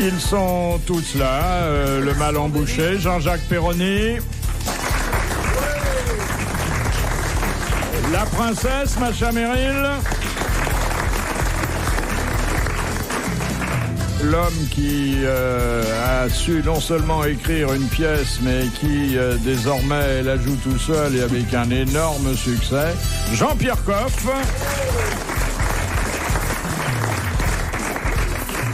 Ils sont tous là, le mal embouché, Jean-Jacques Perroni. La princesse, Macha Merrill. L'homme qui a su non seulement écrire une pièce, mais qui désormais la joue tout seul et avec un énorme succès, Jean-Pierre Coff.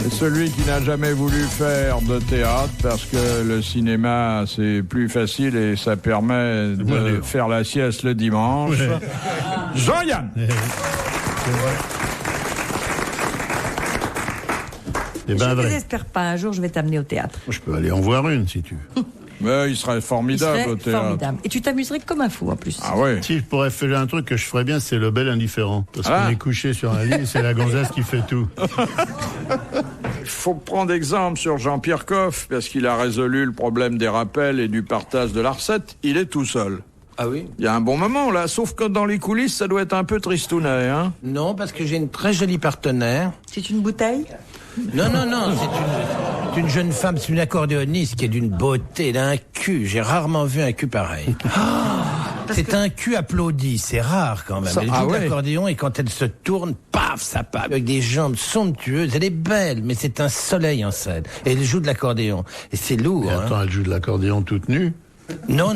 Et celui qui n'a jamais voulu faire de théâtre parce que le cinéma c'est plus facile et ça permet de faire la sieste le dimanche. Jean-Yann. C'est vrai. Je ne désespère pas, un jour je vais t'amener au théâtre. Je peux aller en voir une si tu veux. Mais il serait formidable au théâtre. Formidable. Et tu t'amuserais comme un fou en plus. Ah ouais. Si je pourrais faire un truc que je ferais bien, c'est le bel indifférent. Parce qu'on est couché sur un lit et c'est la gonzesse qui fait tout. Il faut prendre exemple sur Jean-Pierre Coff, parce qu'il a résolu le problème des rappels et du partage de la recette. Il est tout seul. Ah oui? Il y a un bon moment là, sauf que dans les coulisses, ça doit être un peu tristounet, hein? Non, parce que j'ai une très jolie partenaire. C'est une bouteille? Non, c'est une jeune femme, c'est une accordéoniste qui est d'une beauté, d'un cul. J'ai rarement vu un cul pareil. C'est un cul applaudi, c'est rare quand même. Elle joue de l'accordéon et quand elle se tourne, paf, ça part avec des jambes somptueuses. Elle est belle, mais c'est un soleil en scène. Et elle joue de l'accordéon. Et c'est lourd. Mais attends, elle joue de l'accordéon toute nue? Non,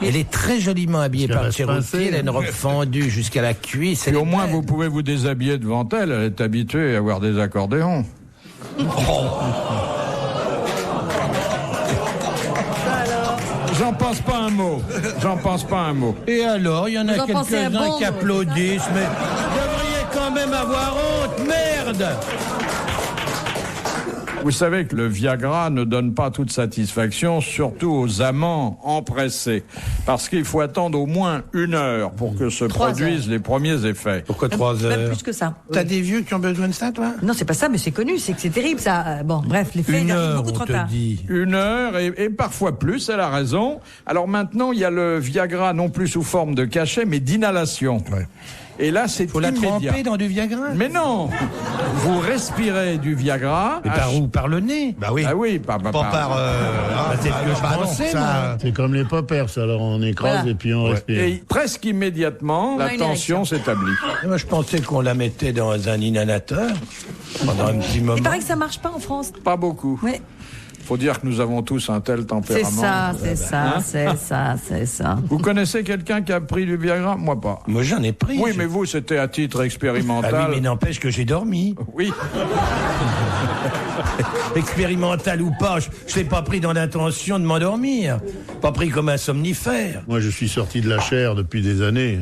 elle est très joliment habillée par Cherokee, elle a une robe fendue jusqu'à la cuisse. Et au moins, vous pouvez vous déshabiller devant elle, elle est habituée à avoir des accordéons. J'en pense pas un mot. Et alors, il y en a quelques-uns qui applaudissent, mais vous devriez quand même avoir honte, merde! Vous savez que le Viagra ne donne pas toute satisfaction, surtout aux amants empressés. Parce qu'il faut attendre au moins 1 heure pour que se produisent les premiers effets. Pourquoi 3 heures? Même plus que ça. T'as des vieux qui ont besoin de ça, toi? Non, c'est pas ça, mais c'est connu, c'est que c'est terrible, ça. Bon, bref, l'effet, il arrive beaucoup trop tard. 1 heure et parfois plus, elle a raison. Alors maintenant, il y a le Viagra non plus sous forme de cachet, mais d'inhalation. Ouais. Et là, c'est faut immédiat. La tremper dans du Viagra? Mais non! Vous respirez du Viagra. Et par où? Par le nez? Bah oui. Ah oui, pas par... c'est ce que je pensais, moi. C'est comme les poppers, alors on écrase et puis on respire. Et presque immédiatement, la tension s'établit. Moi, je pensais qu'on la mettait dans un inhalateur pendant un petit moment. Il paraît que ça marche pas en France. Pas beaucoup. Oui. Faut dire que nous avons tous un tel tempérament. C'est ça. Vous connaissez quelqu'un qui a pris du Viagra? Moi pas. Moi j'en ai pris. Oui, mais vous c'était à titre expérimental. Ah oui, mais n'empêche que j'ai dormi. Oui. Expérimental ou pas, je l'ai pas pris dans l'intention de m'endormir. Pas pris comme un somnifère. Moi je suis sorti de la chair depuis des années.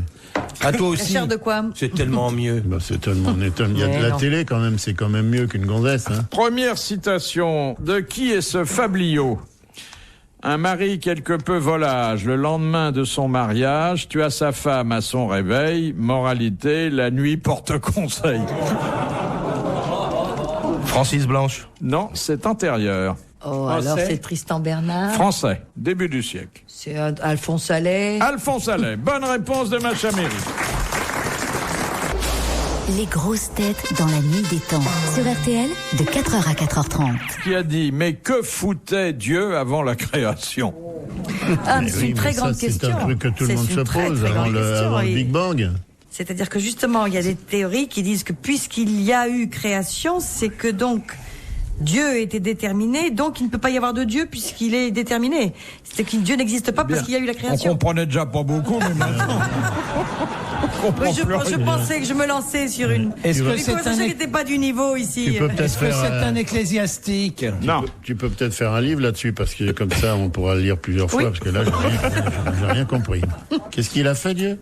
À toi aussi. La chair de quoi? C'est tellement mieux. Bah, c'est tellement étonnant. Il y a de la télé quand même, c'est quand même mieux qu'une gonzesse. Hein. Première citation. De qui est ce fabliau? Un mari quelque peu volage, le lendemain de son mariage, tua sa femme à son réveil. Moralité, la nuit porte conseil. Francis Blanche. Non, c'est antérieur. Oh, alors c'est Tristan Bernard. Français, début du siècle. C'est Alphonse Allais. Alphonse Allais, bonne réponse de Macha Merrill. Les grosses têtes dans la nuit des temps. Sur RTL, de 4h à 4h30. Qui a dit, mais que foutait Dieu avant la création? C'est une très grande question. C'est un truc que tout le monde se pose avant le Big Bang. C'est-à-dire que justement, il y a des théories qui disent que puisqu'il y a eu création, c'est que donc Dieu était déterminé, donc il ne peut pas y avoir de Dieu puisqu'il est déterminé. C'est que Dieu n'existe pas parce qu'il y a eu la création. On comprenait déjà pas beaucoup, mais maintenant... je pensais que je me lançais sur une... Est-ce que c'est un... qui n'était pas du niveau ici. Est-ce que c'est un ecclésiastique? Non. Tu peux peut-être faire un livre là-dessus, parce que comme ça, on pourra le lire plusieurs fois, parce que là, j'ai rien compris. Qu'est-ce qu'il a fait, Dieu?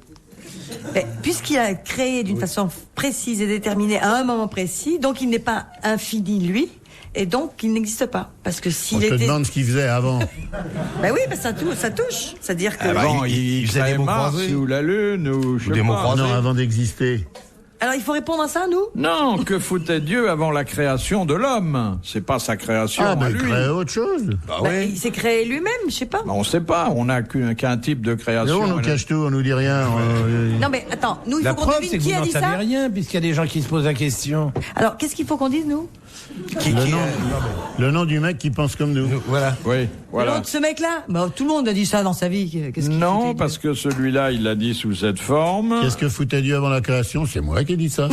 Puisqu'il a créé d'une façon précise et déterminée à un moment précis, donc il n'est pas infini, lui, et donc il n'existe pas. Parce que s'il on te demande ce qu'il faisait avant. Ben oui, ça touche. C'est-à-dire que... il faisait des mots croisés ou la lune ou je sais pas. Non, avant d'exister. Alors il faut répondre à ça, nous? Non, que foutait Dieu avant la création de l'homme? C'est pas sa création à il lui. crée autre chose. Il s'est créé lui-même, je sais pas. On sait pas, on n'a qu'un type de création. Nous, on nous cache tout, on nous dit rien. Non mais attends, nous il La faut qu'on preuve, devine c'est que qui vous a n'en dit savez ça. rien, puisqu'il y a des gens qui se posent la question. Alors qu'est-ce qu'il faut qu'on dise, nous? Le nom du mec qui pense comme nous. Voilà. Oui, voilà. L'autre, ce mec-là, tout le monde a dit ça dans sa vie. Qu'est-ce qu'il Non, foutait, parce que celui-là, il l'a dit sous cette forme. Qu'est-ce que foutait Dieu avant la création? C'est moi qui ai dit ça.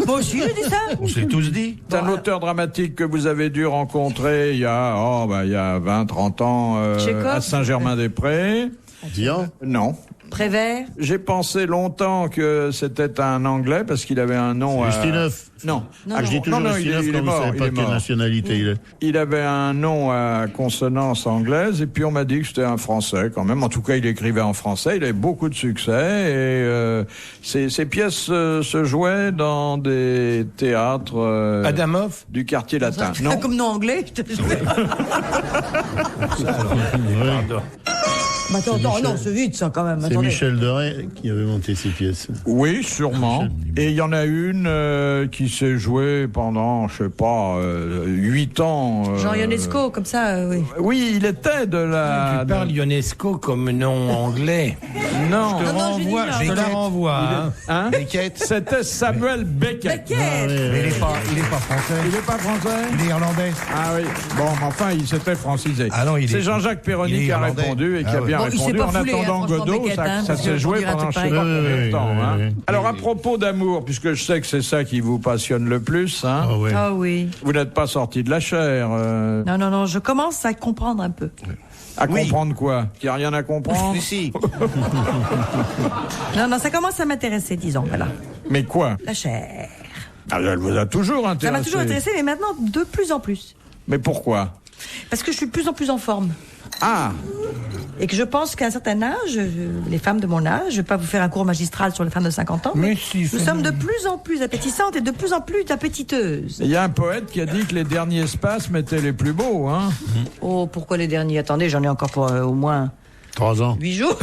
Moi aussi, j'ai dit ça. On s'est tous dit. C'est un auteur dramatique que vous avez dû rencontrer il y a 20, 30 ans Tchekhov. à Saint-Germain-des-Prés. Dian. Non. Prévert. J'ai pensé longtemps que c'était un Anglais parce qu'il avait un nom à... Ustinov. Non. Je dis toujours Ustinov quand vous ne savez pas quelle nationalité il est. Il avait un nom à consonance anglaise et puis on m'a dit que c'était un Français quand même. En tout cas, il écrivait en français, il avait beaucoup de succès et ses pièces se jouaient dans des théâtres Adamov du quartier latin. Non. Comme nom anglais, je te jure. Pardon. Attends, non, c'est vite ça quand même. C'est Attendez. Michel Deray qui avait monté ces pièces. Oui, sûrement. Et il y en a une qui s'est jouée pendant, je sais pas, 8 ans. Jean Ionesco, comme ça, oui. Oui, il était de la... Tu parles Ionesco comme nom anglais. Non. Je te Non, j'ai dit renvoie, là. je te la renvoie. Hein? Beckett. C'était Samuel Beckett. Beckett. Mais il est pas français. Il est pas français? Il est irlandais. Ah oui. Bon, mais enfin, il s'était francisé. Ah non, il est- C'est Jean-Jacques il Perroni est qui a irlandais. répondu et qui Ah a bien Bon, il s'est répondu. pas En foulé, attendant hein, franchement, Godot, Beckett, hein, ça parce s'est que joué pour dire un pendant je truc sais pas pareil. combien de temps. Hein. oui. Alors, à propos d'amour, puisque je sais que c'est ça qui vous passionne le plus, hein, Ah ouais. Ah oui. vous n'êtes pas sorti de la chair. Non, je commence à comprendre un peu. À Oui. comprendre quoi? Qu'il n'y a rien à comprendre? Si. Non, ça commence à m'intéresser, disons, voilà. Mais quoi? La chair. Ah, elle vous a toujours Ça intéressé. m'a toujours intéressé, mais maintenant, de plus en plus. Mais pourquoi? Parce que je suis de plus en plus en forme. Ah, Et que je pense qu'à un certain âge, les femmes de mon âge, je ne vais pas vous faire un cours magistral sur les femmes de 50 ans, Mais si, nous fais-le. sommes de plus en plus appétissantes et de plus en plus appétiteuses. il y a un poète qui a dit que les derniers spasmes étaient les plus beaux, hein. Oh, pourquoi les derniers? Attendez, j'en ai encore pour au moins 3 ans. 8 jours.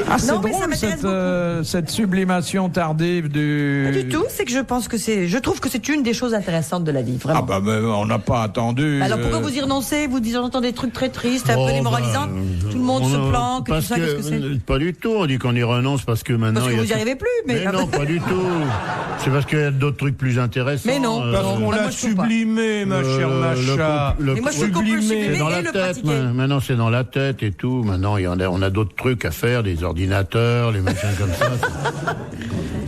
Ah, c'est Non, mais ça drôle m'intéresse cette sublimation tardive du... Pas du tout, c'est que je trouve que c'est une des choses intéressantes de la vie, vraiment. Ah bah mais on n'a pas attendu. Alors pourquoi vous y renoncez? Vous dites, j'entends des trucs très tristes, un peu démoralisants. Tout le monde se planque, tout parce ça, qu'est-ce que c'est? Pas du tout, on dit qu'on y renonce parce que maintenant... Parce que il y a vous n'y tout- arrivez plus, mais... non, pas du tout. C'est parce qu'il y a d'autres trucs plus intéressants. Mais non. Parce qu'on moi, l'a je trouve pas. sublimé, ma chère Macha. Mais moi, je trouve qu'on peut le sublimer C'est dans et la le tête. pratiquer. Maintenant, c'est dans la tête et tout. Maintenant, on a d'autres trucs à faire, des ordinateurs, les machins comme ça.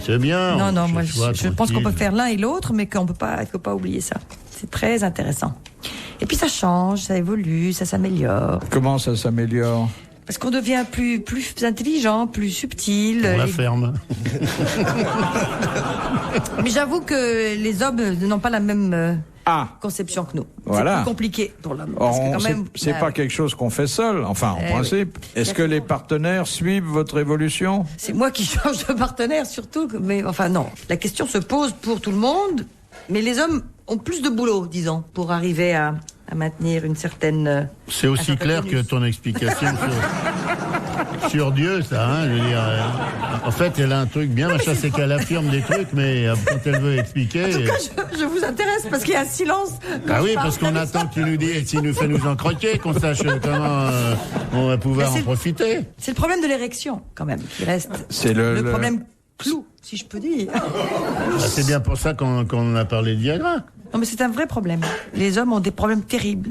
C'est bien. Non, on moi, s'assoit je pense qu'on peut tranquille. faire l'un et l'autre, mais qu'on peut pas, il faut pas oublier ça. C'est très intéressant. Et puis ça change, ça évolue, ça s'améliore. Comment ça s'améliore? Parce qu'on devient plus intelligent, plus subtil. On la Les- ferme. Mais j'avoue que les hommes n'ont pas la même conception que nous. Voilà. C'est plus compliqué pour l'homme. Or, Parce que quand même, c'est pas quelque chose qu'on fait seul, enfin en Eh principe. oui. Est-ce que les partenaires suivent votre évolution? c'est moi qui change de partenaire surtout. Mais enfin non, la question se pose pour tout le monde. Mais les hommes ont plus de boulot, disons, pour arriver à maintenir une certaine... C'est aussi clair que ton explication sur Dieu, ça, hein, je veux dire. En fait, elle a un truc bien, machin, c'est qu'elle affirme des trucs, mais quand elle veut expliquer... En tout cas, je vous intéresse parce qu'il y a un silence. quand Ah je oui, parle. parce qu'on attend que tu nous dises, s'il nous fait nous en croquer, qu'on sache comment on va pouvoir Mais en c'est- profiter. C'est le problème de l'érection, quand même, qui reste. C'est le problème clou, si je peux dire. Ah, c'est bien pour ça qu'on a parlé de Viagra. Non, mais c'est un vrai problème. Les hommes ont des problèmes terribles.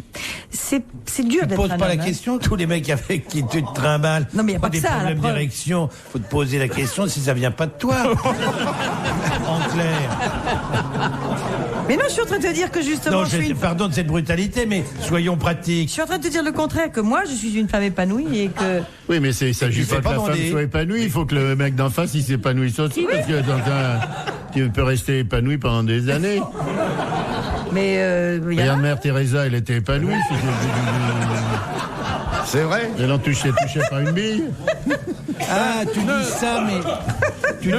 C'est dur Tu d'être poses un pas homme. la hein. question, tous les mecs avec qui tu te trimbales Non, mais y a ont pas des que ça, la problèmes preuve. d'érection. Faut te poser la question si ça vient pas de toi. En clair. Mais non, je suis en train de te dire que justement, Non, je suis pardon de cette brutalité, mais soyons Je pratiques. suis en train de te dire le contraire, que moi, je suis une femme épanouie et que... Oui, mais il s'agit tu pas fais que pas la femme demander. soit épanouie, il faut que le mec d'en face il s'épanouisse aussi, parce que tu peux rester épanoui pendant des années. Mais il y a... Regarde, Mère Teresa, elle était épanouie. C'est vrai. Elle en touchait pas une bille. Ah, tu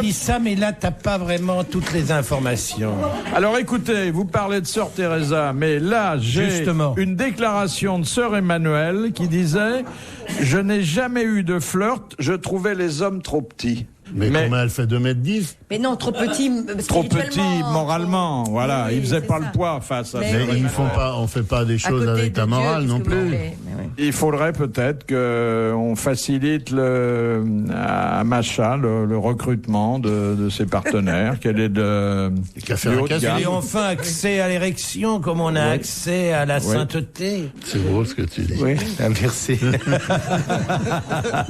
dis ça, mais là, t'as pas vraiment toutes les informations. Alors écoutez, vous parlez de Sœur Teresa, mais là, j'ai Justement. une déclaration de Sœur Emmanuelle qui disait « Je n'ai jamais eu de flirt, je trouvais les hommes trop petits. » Mais comment elle fait 2,10 m? Mais non, trop petit. Trop petits moralement, voilà. Oui, Ils faisaient c'est pas ça. le poids face à Mais ça. Mais on fait pas des choses avec la morale non plus. Il faudrait peut-être qu'on facilite à Macha le recrutement de ses partenaires, qu'elle est de Café du à haut de café. gamme. Et enfin, accès à l'érection, comme on a accès à la sainteté. C'est beau ce que tu dis. Oui, merci.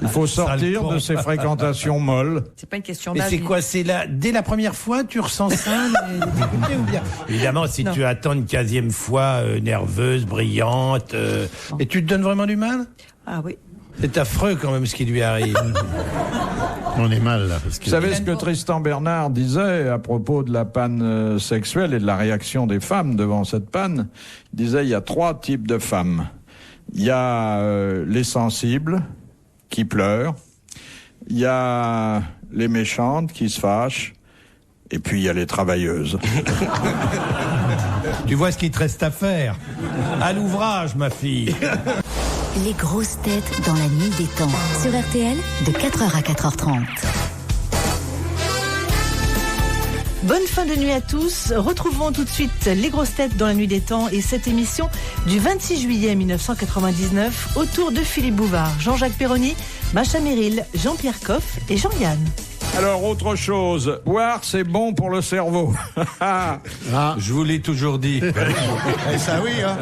Il faut sortir Sale de ces fréquentations molles. C'est pas une question Mais d'âge. c'est quoi? C'est là, dès la première fois, tu ressens ça, les difficultés, ou bien? Évidemment, si Non. tu attends une 15e fois, nerveuse, brillante, et tu te donnes vraiment du mal? Ah oui. C'est affreux quand même ce qui lui arrive. On est mal là. Parce que... Vous savez ce que Tristan Bernard disait à propos de la panne sexuelle et de la réaction des femmes devant cette panne? Il disait il y a 3 types de femmes. Il y a les sensibles qui pleurent, il y a les méchantes qui se fâchent, et puis il y a les travailleuses. Tu vois ce qu'il te reste à faire. À l'ouvrage, ma fille. Les grosses têtes dans la nuit des temps. Sur RTL, de 4h à 4h30. Bonne fin de nuit à tous. Retrouvons tout de suite les grosses têtes dans la nuit des temps et cette émission du 26 juillet 1999 autour de Philippe Bouvard, Jean-Jacques Perroni, Macha Merrill, Jean-Pierre Coff et Jean-Yann. Alors, autre chose, boire, c'est bon pour le cerveau. Je vous l'ai toujours dit. Et ça, oui, hein.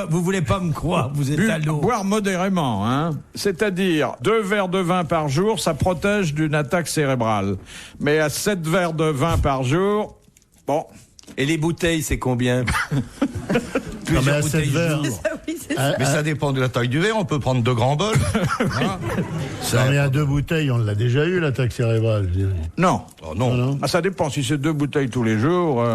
Vous voulez pas me croire, vous êtes à l'eau. Boire modérément, hein. C'est-à-dire, 2 verres de vin par jour, ça protège d'une attaque cérébrale. Mais à 7 verres de vin par jour, bon. Et les bouteilles, c'est combien? Non, mais à 7 verres. Mais ça dépend de la taille du verre. On peut prendre 2 grands bols. Hein. Non, mais à 2 bouteilles, on l'a déjà eu, l'attaque cérébrale. Je dirais. Non. Oh, non. Ah, ça dépend. Si c'est 2 bouteilles tous les jours.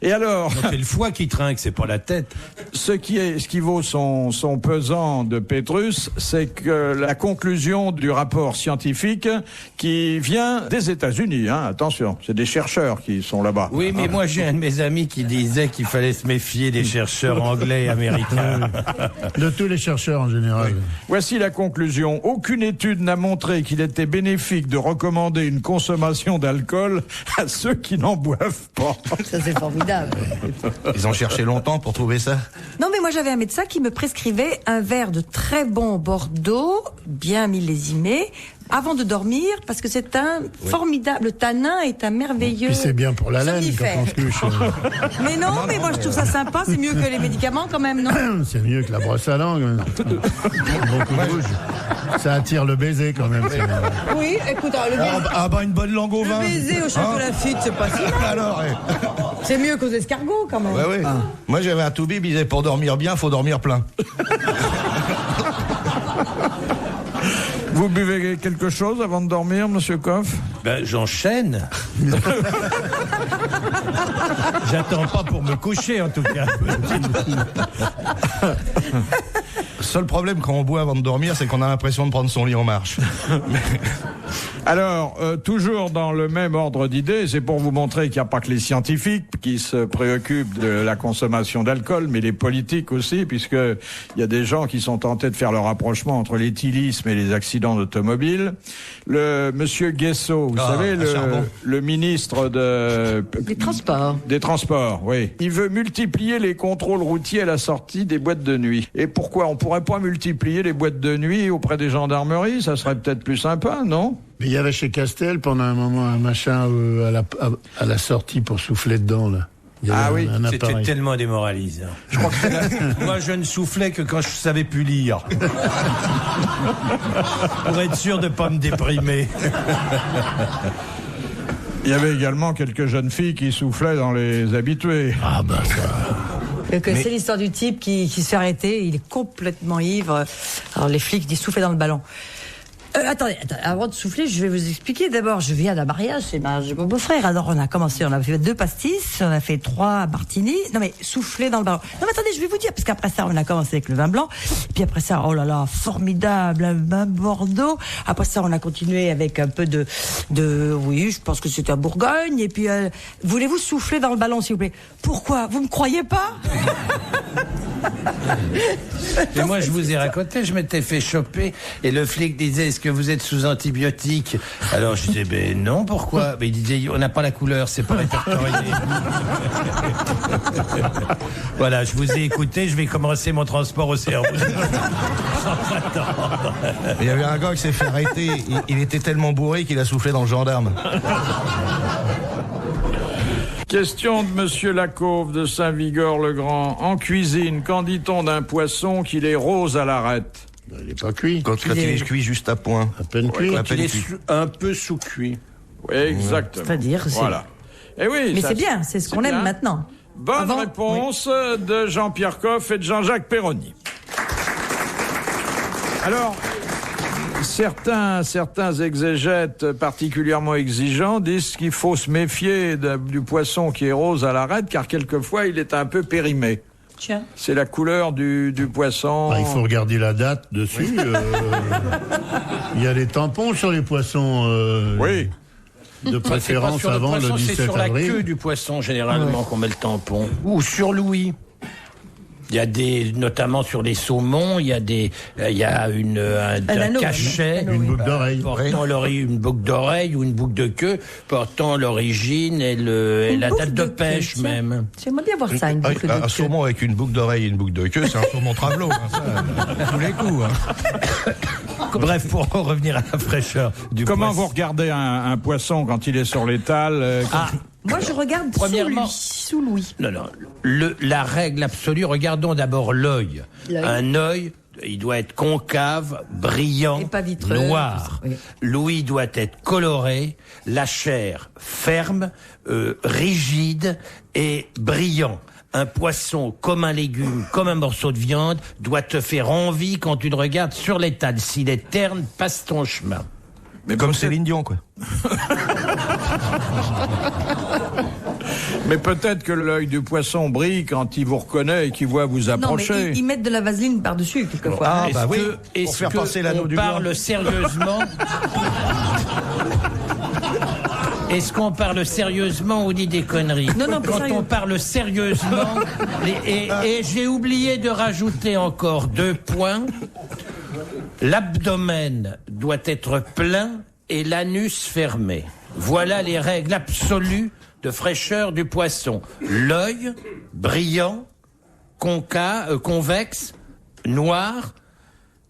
Et alors, C'est le foie qui trinque, c'est pas la tête. ce qui vaut son pesant de Pétrus, c'est que la conclusion du rapport scientifique qui vient des États-Unis. Hein, attention, c'est des chercheurs qui sont là-bas. Oui, mais moi j'ai un de mes amis qui disait qu'il fallait se méfier des chercheurs anglais et américains. De tous les chercheurs en général. Voici la conclusion. Aucune étude n'a montré qu'il était bénéfique de recommander une consommation d'alcool à ceux qui n'en boivent pas. Ça, c'est formidable. Ils ont cherché longtemps pour trouver ça. Non, mais moi, j'avais un médecin qui me prescrivait un verre de très bon Bordeaux, bien millésimé, avant de dormir, parce que c'est un formidable. Le tanin est un merveilleux. Puis c'est bien pour la laine quand somnifère. on se couche. Mais non, mais moi, je trouve ça sympa. C'est mieux que les médicaments, quand même, non? C'est mieux que la brosse à langue. Beaucoup de rouge. Ça attire le baiser quand même. Oui, écoute, le baiser, Ah bah une bonne langue au vin. le baiser au chocolat Lafitte, c'est pas si mal. Alors, C'est mieux qu'aux escargots, quand même. ouais. Moi j'avais un toubib, il disait pour dormir bien, faut dormir plein. Vous buvez quelque chose avant de dormir, monsieur Coff? Ben, j'enchaîne. J'attends pas pour me coucher, en tout cas. Seul problème quand on boit avant de dormir, c'est qu'on a l'impression de prendre son lit en marche. Alors, toujours dans le même ordre d'idées, c'est pour vous montrer qu'il n'y a pas que les scientifiques qui se préoccupent de la consommation d'alcool, mais les politiques aussi, puisque il y a des gens qui sont tentés de faire le rapprochement entre l'éthylisme et les accidents d'automobile. Le monsieur Guesso, vous savez, le ministre Des transports. des Transports, oui. Il veut multiplier les contrôles routiers à la sortie des boîtes de nuit. Et pourquoi on pourrait pas multiplier les boîtes de nuit auprès des gendarmeries? Ça serait peut-être plus sympa, non? Mais il y avait chez Castel pendant un moment un machin à la sortie pour souffler dedans là. Il y avait un C'était appareil. tellement démoralisant. Je crois que moi, je ne soufflais que quand je savais plus lire. Pour être sûr de pas me déprimer. Il y avait également quelques jeunes filles qui soufflaient dans les habitués. Ah bah ça. C'est l'histoire du type qui se fait arrêter, il est complètement ivre. Alors les flics disent souffler dans le ballon. Attendez, avant de souffler, je vais vous expliquer. D'abord, je viens d'un mariage, c'est mon beau-frère. Alors, on a fait 2 pastis, on a fait 3 martinis. Non, mais souffler dans le ballon. Non, mais attendez, je vais vous dire, parce qu'après ça, on a commencé avec le vin blanc. Puis après ça, oh là là, formidable, un vin Bordeaux. Après ça, on a continué avec un peu oui, je pense que c'était à Bourgogne. Et puis, voulez-vous souffler dans le ballon, s'il vous plaît? Pourquoi? Vous me croyez pas? Et moi, je vous ai raconté, je m'étais fait choper et le flic disait, est-ce que vous êtes sous antibiotiques? Alors je disais, ben non, pourquoi? Ben, il disait, on n'a pas la couleur, c'est pas répertorié. Voilà, je vous ai écouté, je vais commencer mon transport au cerveau. Sans attendre. Il y avait un gars qui s'est fait arrêter, il était tellement bourré qu'il a soufflé dans le gendarme. Question de Monsieur Lacauve de Saint-Vigor-le-Grand. En cuisine, qu'en dit-on d'un poisson qu'il est rose à l'arête? Il n'est pas cuit. Quand il est cuit juste à point. À peine cuit. À peine Il est cuit. un peu sous-cuit. Oui, exactement. C'est-à-dire, voilà. Et oui, Mais ça, c'est bien, c'est ce qu'on aime maintenant. Bonne réponse de Jean-Pierre Coff et de Jean-Jacques Perroni. Alors, certains exégètes particulièrement exigeants disent qu'il faut se méfier du poisson qui est rose à l'arête, car quelquefois il est un peu périmé. Tiens. C'est la couleur du poisson. Il faut regarder la date dessus. Il y a des tampons sur les poissons. Oui. De préférence avant le 17 c'est sur avril. la queue du poisson, généralement, qu'on met le tampon. Ou sur l'ouïe. Il y a notamment sur les saumons, il y a un cachet. Une boucle d'oreille. Portant une boucle d'oreille ou une boucle de queue, portant l'origine et la date de pêche même. J'aimerais bien voir ça, une boucle de queue. Un saumon avec une boucle d'oreille et une boucle de queue, c'est un saumon travelot. Ça, tous les coups. Bref, pour en revenir à la fraîcheur du Comment poisson. vous regardez un poisson quand il est sur l'étal Moi, je regarde Premièrement, sous l'ouïe. Non. La règle absolue, regardons d'abord l'œil. Un œil, il doit être concave, brillant, Et pas vitreux, noir. oui. L'ouïe doit être colorée, la chair ferme, rigide et brillant. Un poisson, comme un légume, comme un morceau de viande, doit te faire envie quand tu le regardes sur l'étal. S'il est terne, passe ton chemin. Mais comme Céline Dion, quoi. Mais peut-être que l'œil du poisson brille quand il vous reconnaît et qu'il voit vous Non, mais approcher. ils mettent de la vaseline par-dessus, quelquefois. Ah, Est-ce bah oui, que, pour faire passer l'anneau du parle blanc. sérieusement Est-ce qu'on parle sérieusement ou dit des conneries? Non, pas quand sérieux. on parle sérieusement, et j'ai oublié de rajouter encore 2 points. L'abdomen doit être plein et l'anus fermé. Voilà les règles absolues de fraîcheur du poisson. L'œil, brillant, convexe, noir,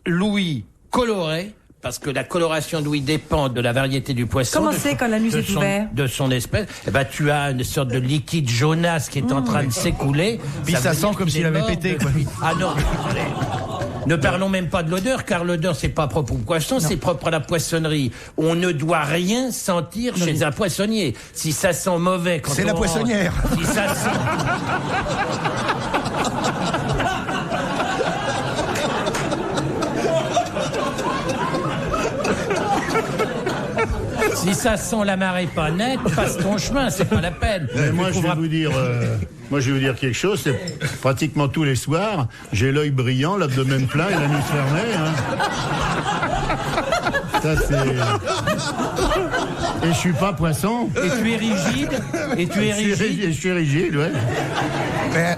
l'ouïe coloré, parce que la coloration de l'ouïe dépend de la variété du poisson. Comment c'est quand l'anus est ouvert? De son espèce. Eh ben, tu as une sorte de liquide jaunasse qui est en train de s'écouler. Puis ça veut sent dire comme qu'il s'il est avait mort pété, quoi. depuis- Ah non, ne parlons même pas de l'odeur, car l'odeur, c'est pas propre au poisson, c'est propre à la poissonnerie. On ne doit rien sentir chez un poissonnier. Si ça sent mauvais quand C'est on la rentre, poissonnière. Si ça sent... Si ça sent la marée pas nette, passe ton chemin, c'est pas la peine. Mais moi, je vais vous dire quelque chose. C'est pratiquement tous les soirs, j'ai l'œil brillant, l'abdomen plein et la nuit fermée. Ça, c'est. Et je suis pas poisson. Et tu es rigide. Je suis rigide, ouais.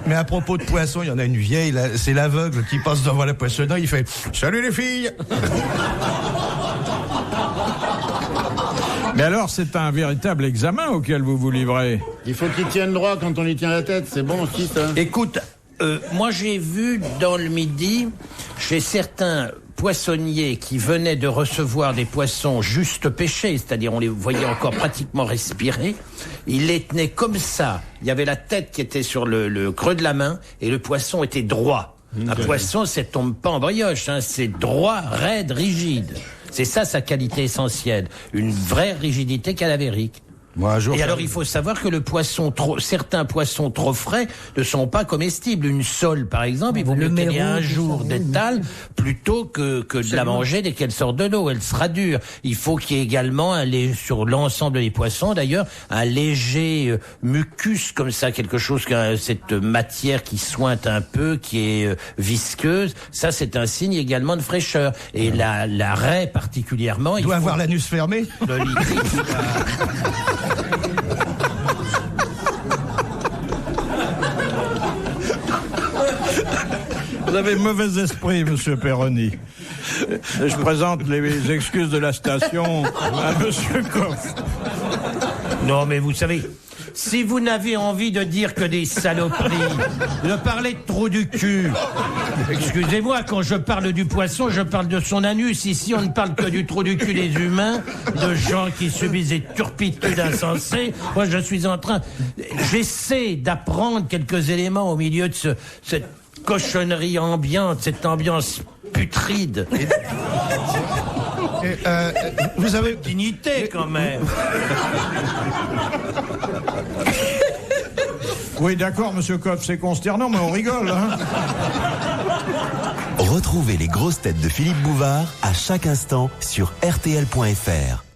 Mais à propos de poisson, il y en a une vieille, là, c'est l'aveugle qui passe devant la poissonnerie, il fait « Salut les filles !» Mais alors, c'est un véritable examen auquel vous vous livrez. Il faut qu'il tienne droit quand on lui tient la tête. C'est bon aussi, ça. Écoute, moi j'ai vu dans le Midi, chez certains poissonniers qui venaient de recevoir des poissons juste pêchés, c'est-à-dire on les voyait encore pratiquement respirer, ils les tenaient comme ça. Il y avait la tête qui était sur le creux de la main et le poisson était droit. Un poisson, ça tombe pas en brioche, hein, c'est droit, raide, rigide. C'est ça sa qualité essentielle, une vraie rigidité cadavérique. Moi, un jour, Et alors, il faut savoir que certains poissons trop frais ne sont pas comestibles. Une sole, par exemple, il vaut mieux qu'elle ait un jour d'étal plutôt que de la manger dès qu'elle sort de l'eau. Elle sera dure. Il faut qu'il y ait également, sur l'ensemble des poissons d'ailleurs, un léger mucus comme ça, quelque chose que cette matière qui sointe un peu, qui est visqueuse. Ça, c'est un signe également de fraîcheur. Et la raie particulièrement... Il doit avoir l'anus fermé. Le liquide, Vous avez mauvais esprit, monsieur Perroni. Je présente les excuses de la station à monsieur Coff. Non, mais vous savez, si vous n'avez envie de dire que des saloperies, de parler de trou du cul, excusez-moi, quand je parle du poisson, je parle de son anus. Ici, on ne parle que du trou du cul des humains, de gens qui subissent des turpitudes insensées. Moi, je suis en train... J'essaie d'apprendre quelques éléments au milieu de cette cochonnerie ambiante, cette ambiance putride. Vous avez dignité quand même. Oui, d'accord, monsieur Coff, c'est consternant, mais on rigole, hein. Retrouvez les grosses têtes de Philippe Bouvard à chaque instant sur RTL.fr.